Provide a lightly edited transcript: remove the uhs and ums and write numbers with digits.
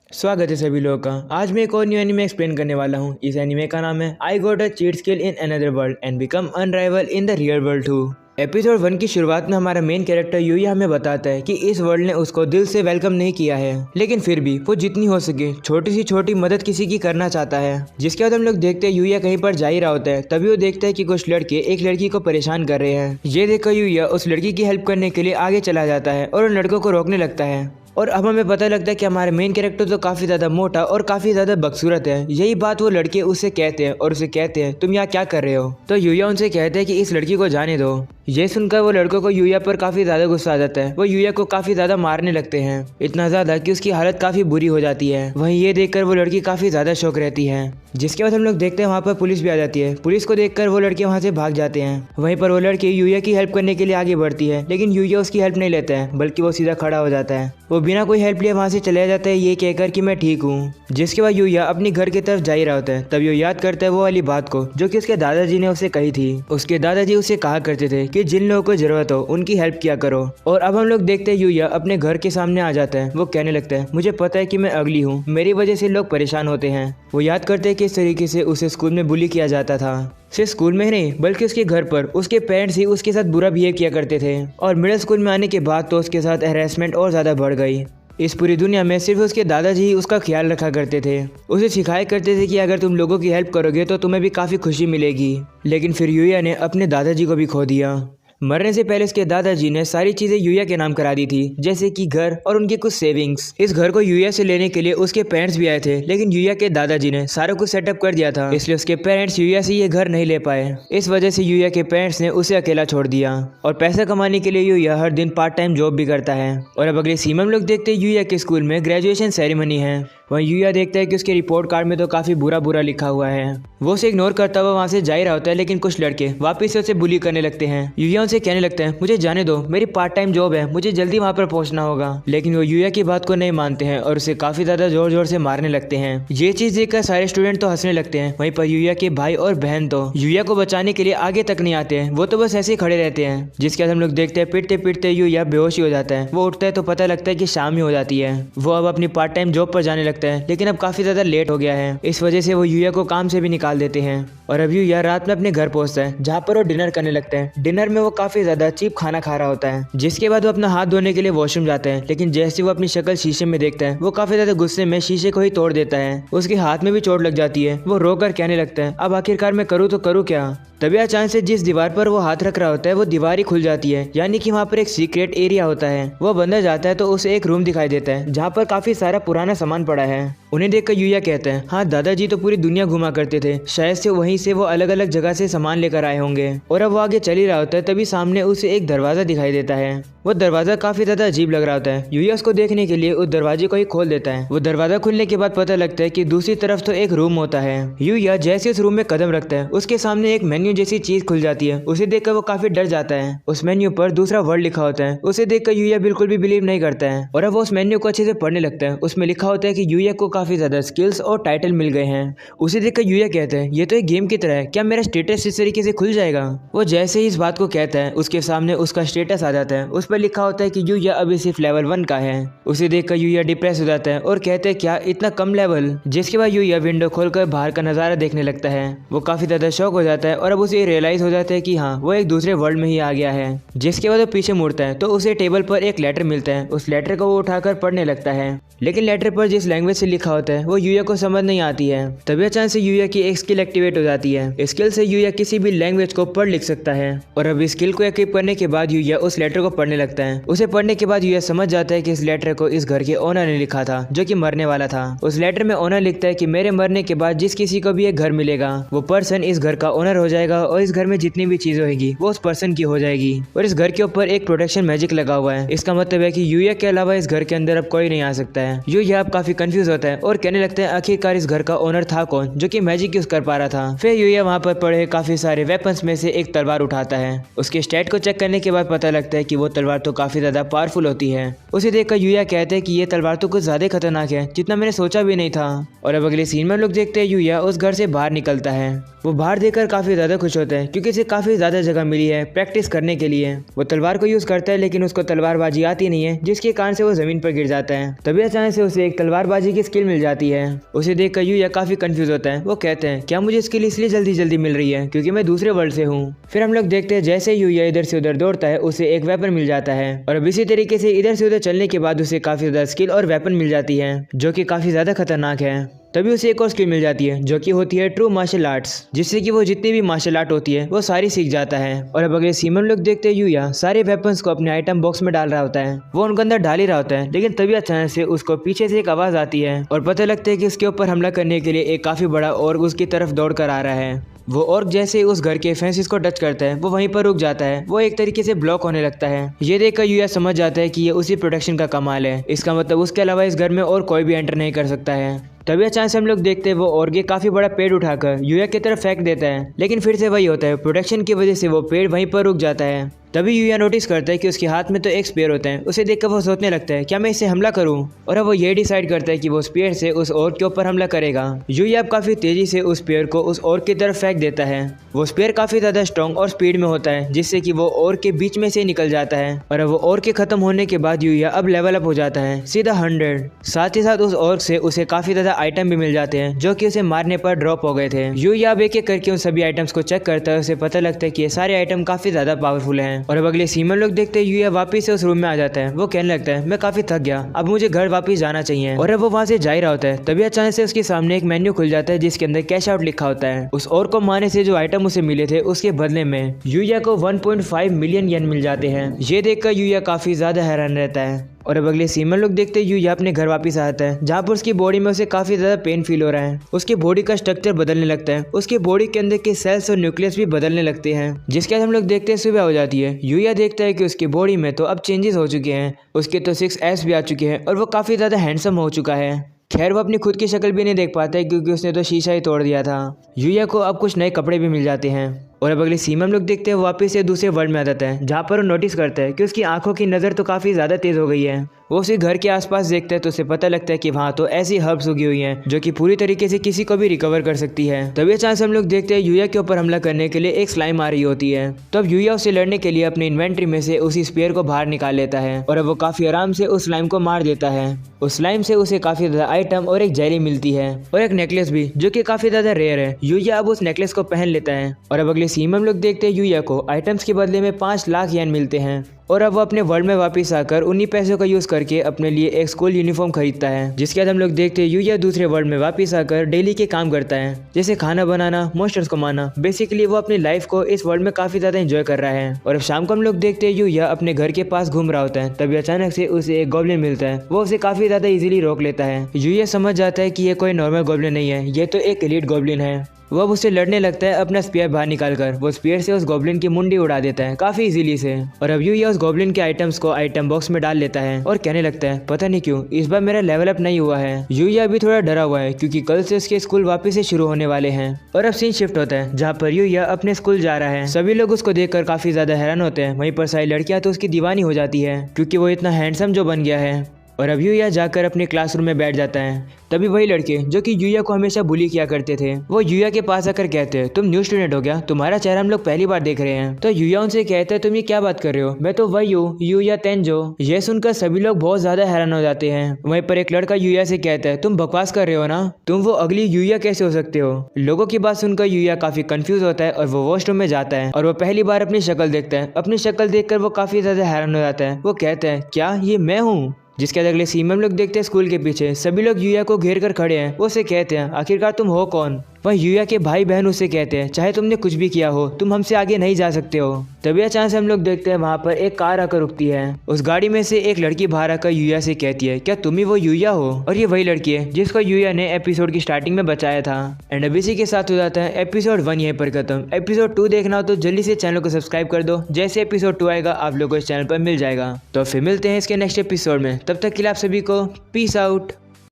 स्वागत है सभी लोगों का। आज मैं एक और न्यू एनिमे एक्सप्लेन करने वाला हूँ। इस एनिमे का नाम है I got a cheat skill in another world and become unrivaled in the real world too. Episode 1 की शुरुआत में हमारा मेन कैरेक्टर यूया हमें बताता है कि इस वर्ल्ड ने उसको दिल से वेलकम नहीं किया है, लेकिन फिर भी वो जितनी हो सके छोटी सी छोटी मदद किसी की करना चाहता है। जिसके बाद हम लोग देखते हैं यूया कहीं पर जा ही रहा होता है, तभी वो देखता है कि कुछ लड़के एक लड़की को परेशान कर रहे हैं। ये देखकर यूया उस लड़की की हेल्प करने के लिए आगे चला जाता है और उन लड़कों को रोकने लगता है। और अब हमें पता लगता है कि हमारे मेन कैरेक्टर तो काफ़ी ज़्यादा मोटा और काफ़ी ज़्यादा बदसूरत है। यही बात वो लड़के उससे कहते हैं और उसे कहते हैं तुम यहाँ क्या कर रहे हो। तो यूया उनसे कहते हैं कि इस लड़की को जाने दो। ये सुनकर वो लड़कों को यूया पर काफ़ी ज़्यादा गुस्सा आ जाता है। वो यूया को काफ़ी ज़्यादा मारने लगते हैं, इतना ज़्यादा कि उसकी हालत काफ़ी बुरी हो जाती है। वहीं ये देखकर वो लड़की काफ़ी ज़्यादा शौक रहती है। जिसके बाद हम लोग देखते हैं वहाँ पर पुलिस भी आ जाती है। पुलिस को देखकर वो लड़के वहाँ से भाग जाते हैं। वहीं पर वो लड़की यूया की हेल्प करने के लिए आगे बढ़ती है, लेकिन यूया उसकी हेल्प नहीं लेता है, बल्कि वो सीधा खड़ा हो जाता है। वो बिना कोई हेल्प लिए वहाँ से चला जाता है ये कहकर कि मैं ठीक हूँ। जिसके बाद यूया अपनी घर की तरफ जा ही रहा होता है, तब वो याद करता है वो वाली बात को जो कि उसके दादाजी ने उसे कही थी। उसके दादाजी उसे कहा करते थे कि जिन लोगों को जरूरत हो उनकी हेल्प किया करो। और अब हम लोग देखते हैं यूया अपने घर के सामने आ जाता है। वो कहने लगता है मुझे पता है कि मैं अगली हूँ, मेरी वजह से लोग परेशान होते हैं। वो याद करते हैं कि इस तरीके से उसे स्कूल में बुली किया जाता था। सिर्फ स्कूल में ही नहीं बल्कि उसके घर पर उसके पेरेंट्स ही उसके साथ बुरा बिहेव किया करते थे। और मिडिल स्कूल में आने के बाद तो उसके साथ हैरेसमेंट और ज़्यादा बढ़ गई। इस पूरी दुनिया में सिर्फ उसके दादाजी ही उसका ख्याल रखा करते थे। उसे सिखाया करते थे कि अगर तुम लोगों की हेल्प करोगे तो तुम्हें भी काफ़ी खुशी मिलेगी। लेकिन फिर यूया ने अपने दादाजी को भी खो दिया। मरने से पहले उसके दादाजी ने सारी चीज़ें यूया के नाम करा दी थी, जैसे कि घर और उनके कुछ सेविंग्स। इस घर को यूया से लेने के लिए उसके पेरेंट्स भी आए थे, लेकिन यूया के दादाजी ने सारा कुछ सेटअप कर दिया था, इसलिए उसके पेरेंट्स यूया से ये घर नहीं ले पाए। इस वजह से यूया के पेरेंट्स ने उसे अकेला छोड़ दिया। और पैसा कमाने के लिए यूया हर दिन पार्ट टाइम जॉब भी करता है। और अब अगले सीन में हम लोग देखते हैं यूया के स्कूल में ग्रेजुएशन सेरेमनी है। वहीं यूया देखता है कि उसके रिपोर्ट कार्ड में तो काफ़ी बुरा बुरा लिखा हुआ है। वो उसे इग्नोर करता हुआ वहाँ से जा ही रहा होता है, लेकिन कुछ लड़के वापस से उसे बुली करने लगते हैं। यूया उनसे कहने लगता है मुझे जाने दो, मेरी पार्ट टाइम जॉब है, मुझे जल्दी वहाँ पर पहुँचना होगा। लेकिन वो यूया की बात को नहीं मानते हैं और उसे काफ़ी ज़्यादा जोर जोर से मारने लगते हैं। ये चीज़ देखकर सारे स्टूडेंट तो हंसने लगते हैं। वहीं पर यूया के भाई और बहन तो यूया को बचाने के लिए आगे तक नहीं आते हैं, वो तो बस ऐसे ही खड़े रहते हैं। जिसके बाद हम लोग देखते हैं पीटते पीटते यूया बेहोश ही हो जाता है। वो उठता है तो पता लगता है कि शाम ही हो जाती है। वो अब अपनी पार्ट टाइम जॉब पर जाने लगता है, लेकिन अब काफ़ी ज़्यादा लेट हो गया है। इस वजह से वो यूया को काम से भी निकाल देते हैं। और अब यूया रात में अपने घर पहुंचता है, जहाँ पर वो डिनर करने लगता है। डिनर में वो काफ़ी ज़्यादा चीप खाना खा रहा होता है। जिसके बाद वो अपना हाथ धोने के लिए वॉशरूम जाता है, लेकिन जैसे वो अपनी शक्ल शीशे में देखता है वो काफ़ी ज़्यादा गुस्से में शीशे को ही तोड़ देता है। उसके हाथ में भी चोट लग जाती है। वो रोकर कहने लगता है अब आखिरकार मैं करूँ तो करूँ क्या। तभी अचानक से जिस दीवार पर वो हाथ रख रहा होता है वो दीवार ही खुल जाती है, यानी कि वहाँ पर एक सीक्रेट एरिया होता है। वो अंदर जाता है तो उसे एक रूम दिखाई देता है, जहाँ पर काफ़ी सारा पुराना सामान पड़ा है। उन्हें देखकर यूया कहता है हाँ दादाजी तो पूरी दुनिया घुमा करते थे, शायद से वहीं से वो अलग अलग जगह से सामान लेकर आए होंगे। और अब वो आगे चल ही रहा होता है, तभी सामने उसे एक दरवाज़ा दिखाई देता है। वो दरवाज़ा काफ़ी ज़्यादा अजीब लग रहा होता है। यूया उसको देखने के लिए उस दरवाजे को ही खोल देता है। वो दरवाज़ा खुलने के बाद पता लगता है कि दूसरी तरफ तो एक रूम होता है। यूया जैसे उस रूम में कदम रखता है उसके सामने एक मेन्यू जैसी चीज़ खुल जाती है। उसे देखकर वो काफ़ी डर जाता है। उस मेन्यू पर दूसरा वर्ड लिखा होता है। उसे देखकर यूया बिल्कुल भी बिलीव नहीं करता है और अब वो उस मेन्यू को अच्छे से पढ़ने लगता है। उसमें लिखा होता है कि यूया को काफ़ी ज़्यादा स्किल्स और टाइटल मिल गए हैं। उसे देखकर यूया कहता है ये तो एक गेम की तरह है, क्या मेरा स्टेटस इस तरीके से खुल जाएगा। वो जैसे ही इस बात को कहता है उसके सामने उसका स्टेटस आ जाता है। उस पर लिखा होता है कि यूया अभी सिर्फ लेवल 1 का है। उसे देखकर यूया डिप्रेस हो जाता है और कहते हैं क्या इतना कम लेवल। जिसके बाद यूया विंडो खोलकर बाहर का नज़ारा देखने लगता है। वो काफ़ी ज़्यादा शॉक हो जाता है और अब उसे रियलाइज़ हो जाता है कि हाँ वो एक दूसरे वर्ल्ड में ही आ गया है। जिसके बाद वो पीछे मुड़ता है तो उसे टेबल पर एक लेटर मिलता है। उस लेटर को वो उठाकर पढ़ने लगता है, लेकिन लेटर पर जिस लैंग्वेज से लिखा होता है वो यूया को समझ नहीं आती है। तभी अचानक से यूया की एक स्किल एक्टिवेट हो जाती है। स्किल से यूया किसी भी लैंग्वेज को पढ़ लिख सकता है। और अब स्किल को एक्टिव करने के बाद यूया उस लेटर को पढ़ने लगता है। उसे पढ़ने के बाद यूया समझ जाता है कि इस लेटर को इस घर के ओनर ने लिखा था, जो कि मरने वाला था। उस लेटर में ओनर लिखता है कि मेरे मरने के बाद जिस किसी को भी एक घर मिलेगा वो पर्सन इस घर का ओनर हो जाएगा और इस घर में जितनी भी चीजें होगी वो उस पर्सन की हो जाएगी। और इस घर के ऊपर एक प्रोटेक्शन मैजिक लगा हुआ है। इसका मतलब है कि यूया के अलावा इस घर के अंदर अब कोई नहीं आ सकता है। यूया अब काफी कंफ्यूज होता है और कहने लगता है आखिरकार इस घर का ओनर था कौन जो कि मैजिक यूज कर पा रहा था। फिर यूया वहाँ पर पड़े काफी सारे वेपन्स में से एक तलवार उठाता है। उसके स्टैट को चेक करने के बाद पता लगता है कि वो तलवार तलवार तो काफी ज्यादा पावरफुल होती है। उसे देखकर यूया कहते हैं कि ये तलवार तो कुछ ज्यादा खतरनाक है, जितना मैंने सोचा भी नहीं था। और अब अगले सीन में लोग देखते हैं यूया उस घर से बाहर निकलता है। वो बाहर देखकर काफी ज्यादा खुश होता है क्योंकि इसे काफी ज्यादा जगह मिली है प्रैक्टिस करने के लिए। वो तलवार को यूज करता है लेकिन उसको तलवारबाजी आती नहीं है, जिसके कारण से वो जमीन पर गिर जाता है। तभी अचानक से उसे एक तलवारबाजी की स्किल मिल जाती है। उसे देखकर यूया काफी कंफ्यूज होता है। वो कहते हैं क्या मुझे स्किल इसलिए जल्दी जल्दी मिल रही है क्योंकि मैं दूसरे वर्ल्ड से हूँ। फिर हम लोग देखते हैं जैसे यूया इधर से उधर दौड़ता है उसे एक वेपन मिल जाता है। और अब इसी तरीके से इधर से उधर चलने के बाद उसे काफी ज्यादा स्किल और वेपन मिल जाती है जो कि काफी ज्यादा खतरनाक है। तभी उसे एक और स्किल मिल जाती है जो कि होती है ट्रू मार्शल आर्ट्स, जिससे कि वो जितनी भी मार्शल आर्ट होती है वो सारी सीख जाता है। और अब अगले सीन में लोग देखते हैं यूया सारे वेपन्स को अपने आइटम बॉक्स में डाल रहा होता है। वो उनके अंदर डाल ही रहा होता है लेकिन तभी अचानक से उसको पीछे से एक आवाज आती है और पता लगता है कि उसके ऊपर हमला करने के लिए एक काफी बड़ा ऑर्ग उसकी तरफ दौड़ कर आ रहा है। वो ऑर्ग जैसे उस घर के फेंसेस को टच करता है वो वहीं पर रुक जाता है। वो एक तरीके से ब्लॉक होने लगता है। ये देखकर यूया समझ जाता है कि ये उसी प्रोटेक्शन का कमाल है। इसका मतलब उसके अलावा इस घर में और कोई भी एंटर नहीं कर सकता है। तभी अचानक से हम लोग देखते हैं वो ऑर्ग काफी बड़ा पेड़ उठाकर यूया की तरफ फेंक देता है, लेकिन फिर से वही होता है, प्रोटेक्शन की वजह से वो पेड़ वहीं पर रुक जाता है। तभी यूया नोटिस करता है कि उसके हाथ में तो एक स्पेयर होता है। उसे देखकर वो सोचने लगता है क्या मैं इससे हमला करूं, और अब वो ये डिसाइड करता है कि वो स्पेयर से उस ऑर्ग के ऊपर हमला करेगा। यूया अब काफी तेजी से उस स्पेयर को उस ऑर्ग की तरफ फेंक देता है। वो स्पेयर काफी ज्यादा स्ट्रॉन्ग और स्पीड में होता है जिससे कि वो ऑर्ग के बीच में से निकल जाता है। और अब वो ऑर्ग के खत्म होने के बाद यूया अब लेवल अप हो जाता है सीधा 100। साथ ही साथ उस ऑर्ग से उसे काफी ज्यादा आइटम भी मिल जाते हैं जो कि उसे मारने पर ड्रॉप हो गए थे। यूया अब एक एक करके उन सभी आइटम्स को चेक करता है। उसे पता लगता है कि ये सारे आइटम काफी ज्यादा पावरफुल हैं। और अब अगले सीन में लोग देखते हैं यूया वापस से उस रूम में आ जाता है। वो कहने लगता है मैं काफी थक गया, अब मुझे घर वापस जाना चाहिए। और अब वो वहाँ से जा ही रहा होता है तभी अचानक से उसके सामने एक मेन्यू खुल जाता है जिसके अंदर कैश आउट लिखा होता है। उस ऑर्ग को मारने से जो आइटम उसे मिले थे उसके बदले में यूया को 1.5 मिलियन येन मिल जाते हैं। ये देखकर यूया काफी ज्यादा हैरान रहता है। और अब अगले सीन में लोग देखते हैं यूया अपने घर वापस आता है जहाँ पर उसकी बॉडी में उसे काफी ज्यादा पेन फील हो रहा है। उसकी बॉडी का स्ट्रक्चर बदलने लगता है, उसकी बॉडी के अंदर के सेल्स और न्यूक्लियस भी बदलने लगते हैं। जिसके बाद हम लोग देखते हैं सुबह हो जाती है। यूया देखता है कि उसकी बॉडी में तो अब चेंजेस हो चुके हैं, उसके तो 6 एब्स भी आ चुके हैं और वो काफी ज्यादा हैंडसम हो चुका है। खैर वो अपनी खुद की शक्ल भी नहीं देख पाता है क्योंकि उसने तो शीशा ही तोड़ दिया था। यूया को अब कुछ नए कपड़े भी मिल जाते हैं। और अब अगले सीन में हम लोग देखते हैं वापस से दूसरे वर्ल्ड में आ जाता है जहाँ पर वो नोटिस करता है कि उसकी आंखों की नज़र तो काफ़ी ज़्यादा तेज़ हो गई है। वो उसे घर के आसपास देखता है तो उसे पता लगता है कि वहाँ तो ऐसी हर्ब्स उगी हुई हैं जो कि पूरी तरीके से किसी को भी रिकवर कर सकती है। तभी अचानक से हम लोग देखते हैं यूया के ऊपर हमला करने के लिए एक स्लाइम आ रही होती है। तो अब यूया उसे लड़ने के लिए अपनी इन्वेंट्री में से उसी स्पेयर को बाहर निकाल लेता है और अब वो काफ़ी आराम से उस स्लाइम को मार देता है। उस स्लाइम से उसे काफ़ी ज़्यादा आइटम और एक जेली मिलती है और एक नेकलेस भी जो कि काफ़ी ज़्यादा रेयर है। यूया अब उस नेकलेस को पहन लेता है। और अब अगले सीन में हम लोग देखते हैं यूया को आइटम्स के बदले में 5 लाख येन मिलते हैं। और अब वो अपने वर्ल्ड में वापस आकर उन्हीं पैसों का यूज़ करके अपने लिए एक स्कूल यूनिफॉर्म खरीदता है। जिसके बाद हम लोग देखते हैं यूया दूसरे वर्ल्ड में वापस आकर डेली के काम करता है, जैसे खाना बनाना, मॉन्स्टर्स को मारना। बेसिकली वो अपनी लाइफ को इस वर्ल्ड में काफ़ी ज़्यादा एंजॉय कर रहा है। और अब शाम को हम लोग देखते हैं यूया अपने घर के पास घूम रहा होता है तभी अचानक से उसे एक गॉब्लिन मिलता है। वो उसे काफ़ी ज़्यादा इजीली रोक लेता है। यूया समझ जाता है कि ये कोई नॉर्मल गॉब्लिन नहीं है, ये तो एक एलीट गॉब्लिन है। वो अब उससे लड़ने लगता है अपना स्पीयर बाहर निकालकर। वो स्पीयर से उस गॉब्लिन की मुंडी उड़ा देता है काफी इजीली से। और अब यूया उस गॉब्लिन के आइटम्स को आइटम बॉक्स में डाल लेता है और कहने लगता है पता नहीं क्यों इस बार मेरा लेवल अप नहीं हुआ है। यूया अभी थोड़ा डरा हुआ है क्योंकि कल से उसके स्कूल वापस से शुरू होने वाले हैं। और अब सीन शिफ्ट होता है जहाँ पर यूया अपने स्कूल जा रहा है। सभी लोग उसको देखकर काफी ज्यादा हैरान होते हैं। वहीं पर सारी लड़कियां तो उसकी दीवानी हो जाती है क्योंकि वो इतना हैंडसम जो बन गया है। और अब यूया जाकर अपने क्लासरूम में बैठ जाता है। तभी वही लड़के जो कि यूया को हमेशा बुली किया करते थे वो यूया के पास आकर कहते हैं तुम न्यू स्टूडेंट हो क्या, तुम्हारा चेहरा हम लोग पहली बार देख रहे हैं। तो यूया उनसे कहता है तुम ये क्या बात कर रहे हो, मैं तो वही हूँ यूया तेंजो। ये सुनकर सभी लोग बहुत ज्यादा हैरान हो जाते हैं। वहीं पर एक लड़का यूया से कहता है तुम बकवास कर रहे हो ना, तुम वो अगली यूया कैसे हो सकते हो। लोगों की बात सुनकर यूया काफी कंफ्यूज होता है और वो वॉशरूम में जाता है और वो पहली बार अपनी शक्ल देखता है। अपनी शक्ल देखकर वो काफी ज्यादा हैरान हो जाता है। वो कहता है क्या ये मैं हूँ। जिसके बाद अगले सीन में हम लोग देखते हैं स्कूल के पीछे सभी लोग यूया को घेर कर खड़े हैं। वो उसे कहते हैं आखिरकार तुम हो कौन। वह यूया के भाई बहन उसे कहते हैं चाहे तुमने कुछ भी किया हो तुम हमसे आगे नहीं जा सकते हो। तभी अचानक से हम लोग देखते हैं वहाँ पर एक कार आकर रुकती है। उस गाड़ी में से एक लड़की बाहर आकर यूया से कहती है क्या तुम ही वो यूया हो। और ये वही लड़की है जिसको यूया ने एपिसोड की स्टार्टिंग में बचाया था। एंड अब इसी के साथ हो जाता है एपिसोड 1 यहीं पर खत्म। एपिसोड 2 देखना हो तो जल्दी से चैनल को सब्सक्राइब कर दो। जैसे एपिसोड 2 आएगा आप लोग को इस चैनल पर मिल जाएगा। तो फिर मिलते हैं इसके नेक्स्ट एपिसोड में, तब तक के लिए आप सभी को पीस आउट।